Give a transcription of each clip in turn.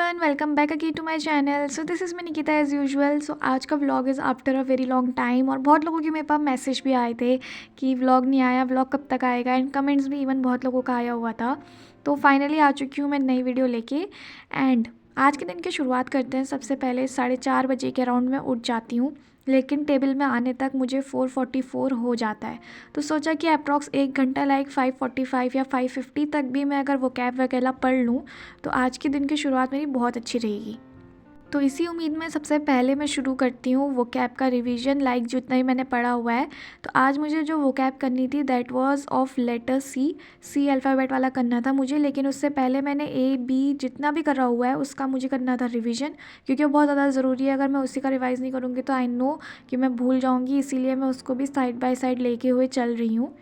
Everyone, welcome back again to my channel. So this is me Nikita as usual. So आज का vlog is after a very long time और बहुत लोगों के मेरे पास मैसेज भी आए थे कि व्लॉग नहीं आया, व्लॉग कब तक आएगा, एंड कमेंट्स भी इवन बहुत लोगों का आया हुआ था। तो फाइनली आ चुकी हूँ मैं नई वीडियो लेके। एंड आज के दिन की शुरुआत करते हैं। सबसे पहले 4:30 बजे के अराउंड मैं उठ जाती हूँ, लेकिन टेबल में आने तक मुझे 4:44 हो जाता है। तो सोचा कि अप्रॉक्स 1 घंटा लाइक 5:45 या 5:50 तक भी मैं अगर वो कैब वगैरह पढ़ लूँ तो आज के दिन की शुरुआत मेरी बहुत अच्छी रहेगी। तो इसी उम्मीद में सबसे पहले मैं शुरू करती हूँ वो कैब का रिवीजन, लाइक जितना ही मैंने पढ़ा हुआ है। तो आज मुझे जो वो कैब करनी थी that was of letter C alphabet वाला करना था मुझे, लेकिन उससे पहले मैंने ए बी जितना भी करा हुआ है उसका मुझे करना था रिवीजन, क्योंकि वो बहुत ज़्यादा ज़रूरी है। अगर मैं उसी का रिवाइज़ नहीं करूँगी तो आई नो कि मैं भूल जाऊँगी, इसीलिए मैं उसको भी साइड बाय साइड लेके हुए चल रही हूँ।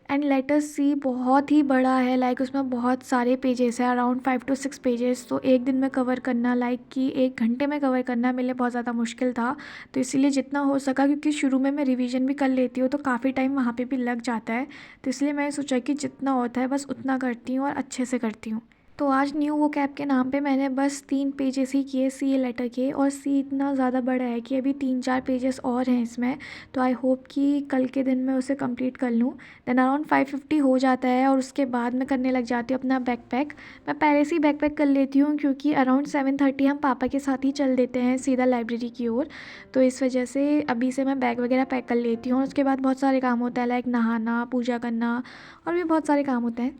एंड लेटर सी बहुत ही बड़ा है, लाइक उसमें बहुत सारे पेजेस हैं, अराउंड 5 to 6 पेजेस। तो एक दिन में कवर करना, लाइक कि 1 घंटे में कवर करना मेरे लिए बहुत ज़्यादा मुश्किल था। तो इसीलिए जितना हो सका, क्योंकि शुरू में मैं रिवीजन भी कर लेती हूँ तो काफ़ी टाइम वहाँ पे भी लग जाता है, तो इसलिए मैंने सोचा कि जितना होता है बस उतना करती हूँ और अच्छे से करती हूँ। तो आज न्यू वो कैब के नाम पे मैंने बस 3 पेजेस ही किए सी लेटर के, और सी इतना ज़्यादा बड़ा है कि अभी 3-4 पेजेस और हैं इसमें। तो आई होप कि कल के दिन मैं उसे कंप्लीट कर लूँ। देन अराउंड 5:50 हो जाता है और उसके बाद मैं करने लग जाती हूँ अपना बैकपैक। मैं पहले से ही बैकपैक कर लेती हूँ क्योंकि अराउंड 7:30 हम पापा के साथ ही चल देते हैं सीधा लाइब्रेरी की ओर। तो इस वजह से अभी से मैं बैग वगैरह पैक कर लेती हूँ और उसके बाद बहुत सारे काम होता है, लाइक नहाना, पूजा करना और भी बहुत सारे काम होते हैं।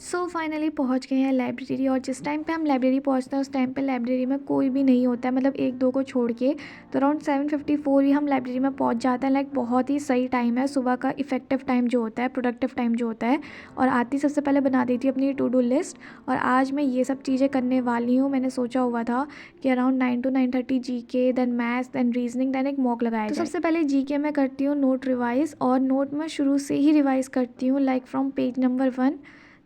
सो फाइनली पहुंच गए हैं लाइब्रेरी, और जिस टाइम पे हम लाइब्रेरी पहुंचते हैं उस टाइम पे लाइब्रेरी में कोई भी नहीं होता है, मतलब 1-2 को छोड़ के। तो अराउंड 7:54 ही हम लाइब्रेरी में पहुंच जाते हैं, लाइक बहुत ही सही टाइम है सुबह का, इफेक्टिव टाइम जो होता है, प्रोडक्टिव टाइम जो होता है। और आती सबसे पहले बना देती हूँ अपनी टू डू लिस्ट, और आज मैं ये सब चीज़ें करने वाली हूँ। मैंने सोचा हुआ था कि around 9 to 9:30 GK, then maths, then reasoning, then एक मॉक लगाया जाए। तो सबसे पहले GK में करती हूँ नोट रिवाइज़, और नोट में शुरू से ही रिवाइज़ करती हूँ, लाइक फ्रॉम पेज नंबर 1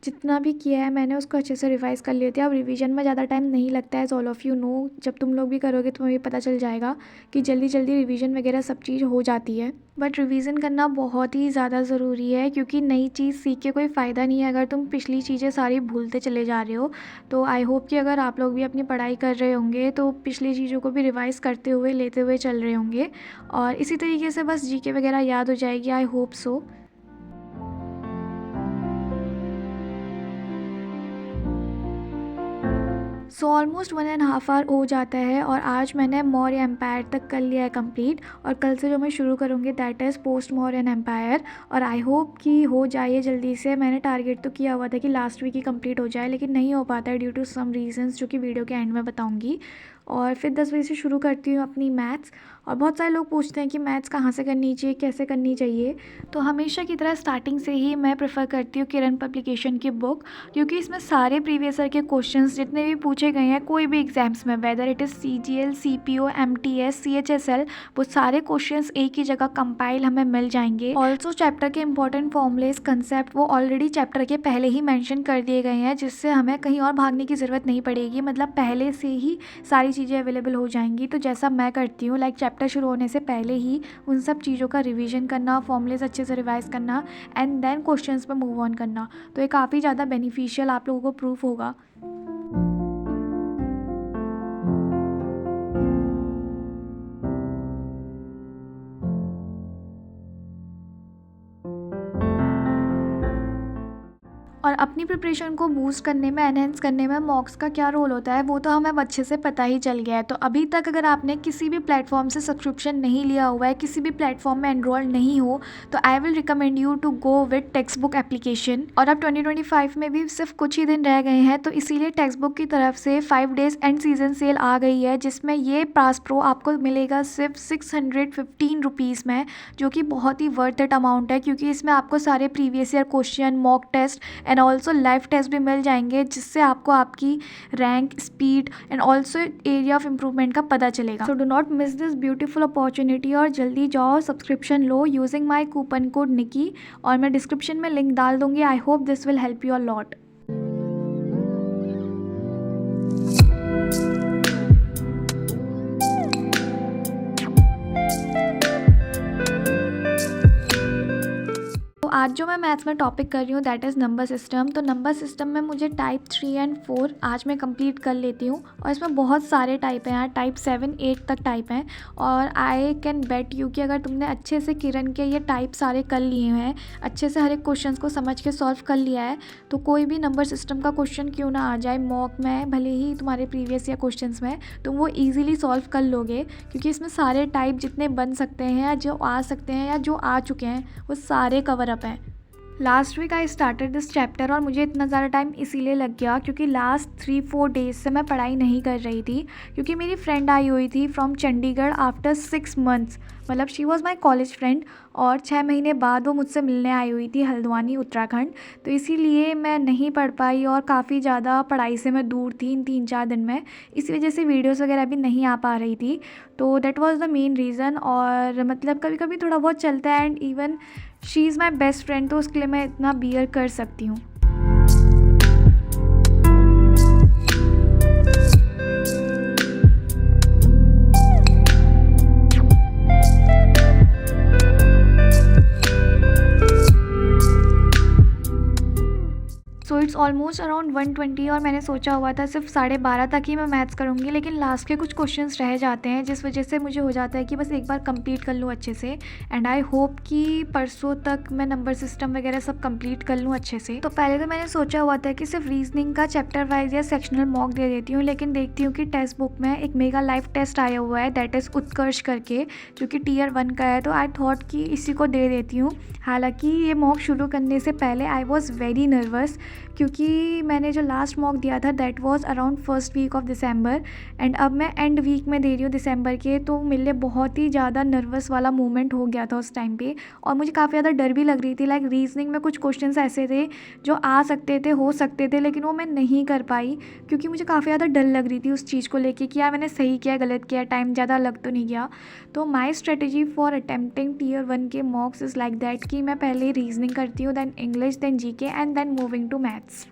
जितना भी किया है मैंने उसको अच्छे से रिवाइज़ कर लेती है। अब रिवीजन में ज़्यादा टाइम नहीं लगता है, ऑल ऑफ़ यू नो। जब तुम लोग भी करोगे तुम्हें भी पता चल जाएगा कि जल्दी जल्दी रिवीजन वगैरह सब चीज़ हो जाती है। बट रिवीजन करना बहुत ही ज़्यादा ज़रूरी है, क्योंकि नई चीज़ सीख के कोई फ़ायदा नहीं है अगर तुम पिछली चीज़ें सारी भूलते चले जा रहे हो। तो आई होप कि अगर आप लोग भी अपनी पढ़ाई कर रहे होंगे तो पिछली चीज़ों को भी रिवाइज़ करते हुए लेते हुए चल रहे होंगे, और इसी तरीके से बस GK वगैरह याद हो जाएगी। I hope so. So almost 1.5 hour हो जाता है, और आज मैंने मौर्य एम्पायर तक कर लिया है कंप्लीट। और कल से जो मैं शुरू करूँगी that is post Mauryan empire, और आई होप कि हो जाए जल्दी से। मैंने टारगेट तो किया हुआ था कि लास्ट वीक ही कंप्लीट हो जाए, लेकिन नहीं हो पाता है ड्यू टू सम रीजंस जो कि वीडियो के एंड में बताऊँगी। और फिर 10 बजे से शुरू करती हूँ अपनी मैथ्स। और बहुत सारे लोग पूछते हैं कि मैथ्स कहाँ से करनी चाहिए, कैसे करनी चाहिए। तो हमेशा की तरह स्टार्टिंग से ही मैं प्रेफर करती हूँ किरण पब्लिकेशन की बुक, क्योंकि इसमें सारे प्रीवियस ईयर के क्वेश्चंस जितने भी पूछे गए हैं कोई भी एग्जाम्स में, whether it is CGL, CPO, MTS, CHSL, वो सारे क्वेश्चंस एक ही जगह कंपाइल हमें मिल जाएंगे। ऑल्सो चैप्टर के इंपॉर्टेंट फॉर्मूलेस, कंसेप्ट वो ऑलरेडी चैप्टर के पहले ही मेंशन कर दिए गए हैं, जिससे हमें कहीं और भागने की ज़रूरत नहीं पड़ेगी, मतलब पहले से ही सारी चीज़ें अवेलेबल हो जाएंगी। तो जैसा मैं करती हूँ, लाइक चैप्टर शुरू होने से पहले ही उन सब चीज़ों का रिवीजन करना, फॉर्मूलेस अच्छे से रिवाइज करना, एंड देन क्वेश्चंस पे मूव ऑन करना। तो ये काफ़ी ज़्यादा बेनिफिशियल आप लोगों को प्रूफ होगा। और अपनी प्रिपरेशन को बूस्ट करने में, एनहेंस करने में मॉक्स का क्या रोल होता है वो तो हमें अब अच्छे से पता ही चल गया है। तो अभी तक अगर आपने किसी भी प्लेटफॉर्म से सब्सक्रिप्शन नहीं लिया हुआ है, किसी भी प्लेटफॉर्म में एनरोल नहीं हो, तो I will recommend you to go with text book application. और अब 2025 में भी सिर्फ कुछ ही दिन रह गए हैं, तो इसीलिए टेक्स्ट बुक की तरफ से 5 डेज़ एंड सीजन सेल आ गई है, जिसमें ये पास प्रो आपको मिलेगा सिर्फ 615 रुपीज़ में, जो कि बहुत ही वर्थ इट अमाउंट है, क्योंकि इसमें आपको सारे previous year question, mock test and and also live test भी मिल जाएंगे, जिससे आपको आपकी rank, speed and also area of improvement का पता चलेगा। So do not miss this beautiful opportunity और जल्दी जाओ सब्सक्रिप्शन लो using my coupon code Nikki, और मैं डिस्क्रिप्शन में लिंक डाल दूंगी। I hope this will help you a lot. आज जो मैं मैथ्स में टॉपिक कर रही हूँ दैट इज़ नंबर सिस्टम। तो नंबर सिस्टम में मुझे टाइप 3 एंड 4 आज मैं कंप्लीट कर लेती हूँ, और इसमें बहुत सारे टाइप हैं यार, टाइप 7, 8 तक टाइप हैं। और आई कैन बेट यू कि अगर तुमने अच्छे से किरण के ये टाइप सारे कर लिए हैं, अच्छे से हर एक क्वेश्चन को समझ के सॉल्व कर लिया है, तो कोई भी नंबर सिस्टम का क्वेश्चन क्यों ना आ जाए मॉक में, भले ही तुम्हारे प्रीवियस या क्वेश्चन में, तुम वो ईजिली सॉल्व कर लोगे, क्योंकि इसमें सारे टाइप जितने बन सकते हैं या जो आ सकते हैं या जो आ चुके हैं वो सारे कवर अप हैं। Last week I started this chapter, और मुझे इतना ज़्यादा टाइम इसीलिए लग गया क्योंकि लास्ट 3-4 डेज से मैं पढ़ाई नहीं कर रही थी, क्योंकि मेरी फ्रेंड आई हुई थी फ्रॉम चंडीगढ़ आफ्टर 6 मंथ्स, मतलब she was my college friend, और 6 महीने बाद वो मुझसे मिलने आई हुई थी हल्द्वानी उत्तराखंड। तो इसीलिए मैं नहीं पढ़ पाई और काफ़ी ज़्यादा पढ़ाई से मैं दूर थी इन 3-4 दिन में, इसी वजह से वीडियोस वगैरह भी नहीं आ पा रही थी। तो that was the main reason. और मतलब कभी कभी थोड़ा बहुत चलता है, and even she is my best friend, तो उसके लिए मैं इतना बियर कर सकती हूँ। सो इट्स ऑलमोस्ट अराउंड 1:20, और मैंने सोचा हुआ था सिर्फ 12:30 तक ही मैं मैथ्स करूँगी, लेकिन लास्ट के कुछ क्वेश्चंस रह जाते हैं, जिस वजह से मुझे हो जाता है कि बस एक बार कंप्लीट कर लूँ अच्छे से। एंड आई होप कि परसों तक मैं नंबर सिस्टम वगैरह सब कंप्लीट कर लूँ अच्छे से। तो पहले तो मैंने सोचा हुआ था कि सिर्फ रीजनिंग का चैप्टर वाइज या सेक्शनल मॉक दे देती हूँ, लेकिन देखती हूँ कि टेक्स्ट बुक में एक मेगा लाइव टेस्ट आया हुआ है दैट इज़ उत्कर्ष करके, जो कि Tier 1 का है। तो आई थॉट कि इसी को दे देती हूँ। हालांकि ये मॉक शुरू करने से पहले आई वॉज़ वेरी नर्वस, क्योंकि मैंने जो लास्ट मॉक दिया था that was around first week of December, and अब मैं एंड वीक में दे रही हूँ दिसंबर के। तो मेरे लिए बहुत ही ज़्यादा नर्वस वाला मोमेंट हो गया था उस टाइम पे, और मुझे काफ़ी ज़्यादा डर भी लग रही थी। लाइक रीजनिंग में कुछ क्वेश्चंस ऐसे थे जो आ सकते थे, हो सकते थे, लेकिन वो मैं नहीं कर पाई, क्योंकि मुझे काफ़ी ज़्यादा डर लग रही थी उस चीज़ को लेके कि यार मैंने सही किया गलत किया, टाइम ज़्यादा लग तो नहीं गया। तो माई स्ट्रेटेजी फॉर अटेम्प्टिंग Tier 1 के मॉक्स इज़ लाइक दैट कि मैं पहले रीजनिंग करती हूँ, then English, then GK, and then moving to maths.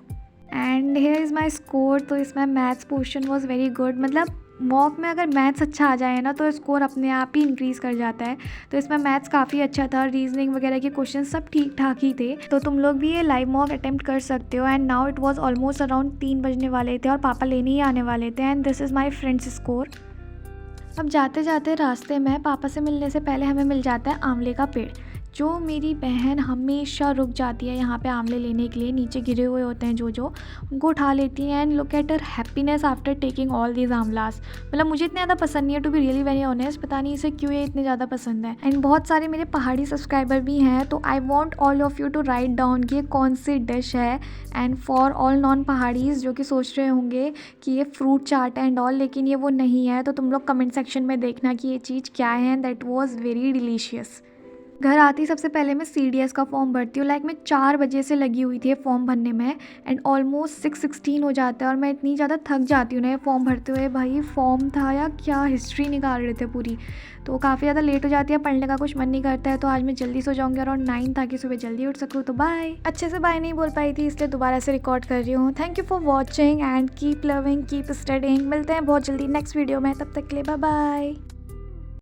And here is my score. तो इसमें maths portion was very good, मतलब मॉक में अगर मैथ्स अच्छा आ जाए ना तो स्कोर अपने आप ही इंक्रीज़ कर जाता है। तो इसमें मैथ्स काफ़ी अच्छा था, रीजनिंग वगैरह के क्वेश्चन सब ठीक ठाक ही थे। तो तुम लोग भी ये लाइव मॉक अटेम्प्ट कर सकते हो। And now it was almost around 3 बजने वाले थे और पापा लेने ही आने वाले थे, and this is my friends score. अब जाते जाते रास्ते में पापा से मिलने से पहले हमें मिल जाता है आंवले का पेड़, जो मेरी बहन हमेशा रुक जाती है यहाँ पे आंवले लेने के लिए। नीचे गिरे हुए होते हैं जो उनको उठा लेती हैं, and look at her happiness after taking all these amlas. मतलब मुझे इतने ज़्यादा पसंद नहीं है, to be really very honest, पता नहीं इसे क्यों ये इतने ज़्यादा पसंद है। एंड बहुत सारे मेरे पहाड़ी सब्सक्राइबर भी हैं, तो I want all of you to write down कि ये कौन सी डिश है। And for all non Paharis जो कि सोच रहे होंगे कि ये फ्रूट चाट एंड ऑल, लेकिन ये वो नहीं है, तो तुम लोग कमेंट सेक्शन में देखना कि ये चीज़ क्या है। And that was very delicious. घर आती सबसे पहले मैं CDS का फॉर्म भरती हूँ। लाइक मैं 4 बजे से लगी हुई थी फॉर्म भरने में, एंड ऑलमोस्ट 6:16 हो जाता है, और मैं इतनी ज़्यादा थक जाती हूँ ना ये फॉर्म भरते हुए। भाई फॉर्म था या क्या, हिस्ट्री निकाल रहे थे पूरी, तो काफ़ी ज़्यादा लेट हो जाती है, पढ़ने का कुछ मन नहीं करता है। तो आज मैं जल्दी सो जाऊँगी अराउंड 9 ताकि सुबह जल्दी उठ सकूँ। तो बाय। अच्छे से बाय नहीं बोल पाई थी, इसलिए दोबारा से रिकॉर्ड कर रही हूँ। Thank you for watching and keep loving, keep studying. मिलते हैं बहुत जल्दी नेक्स्ट वीडियो में, तब तक के लिए बाय बाय।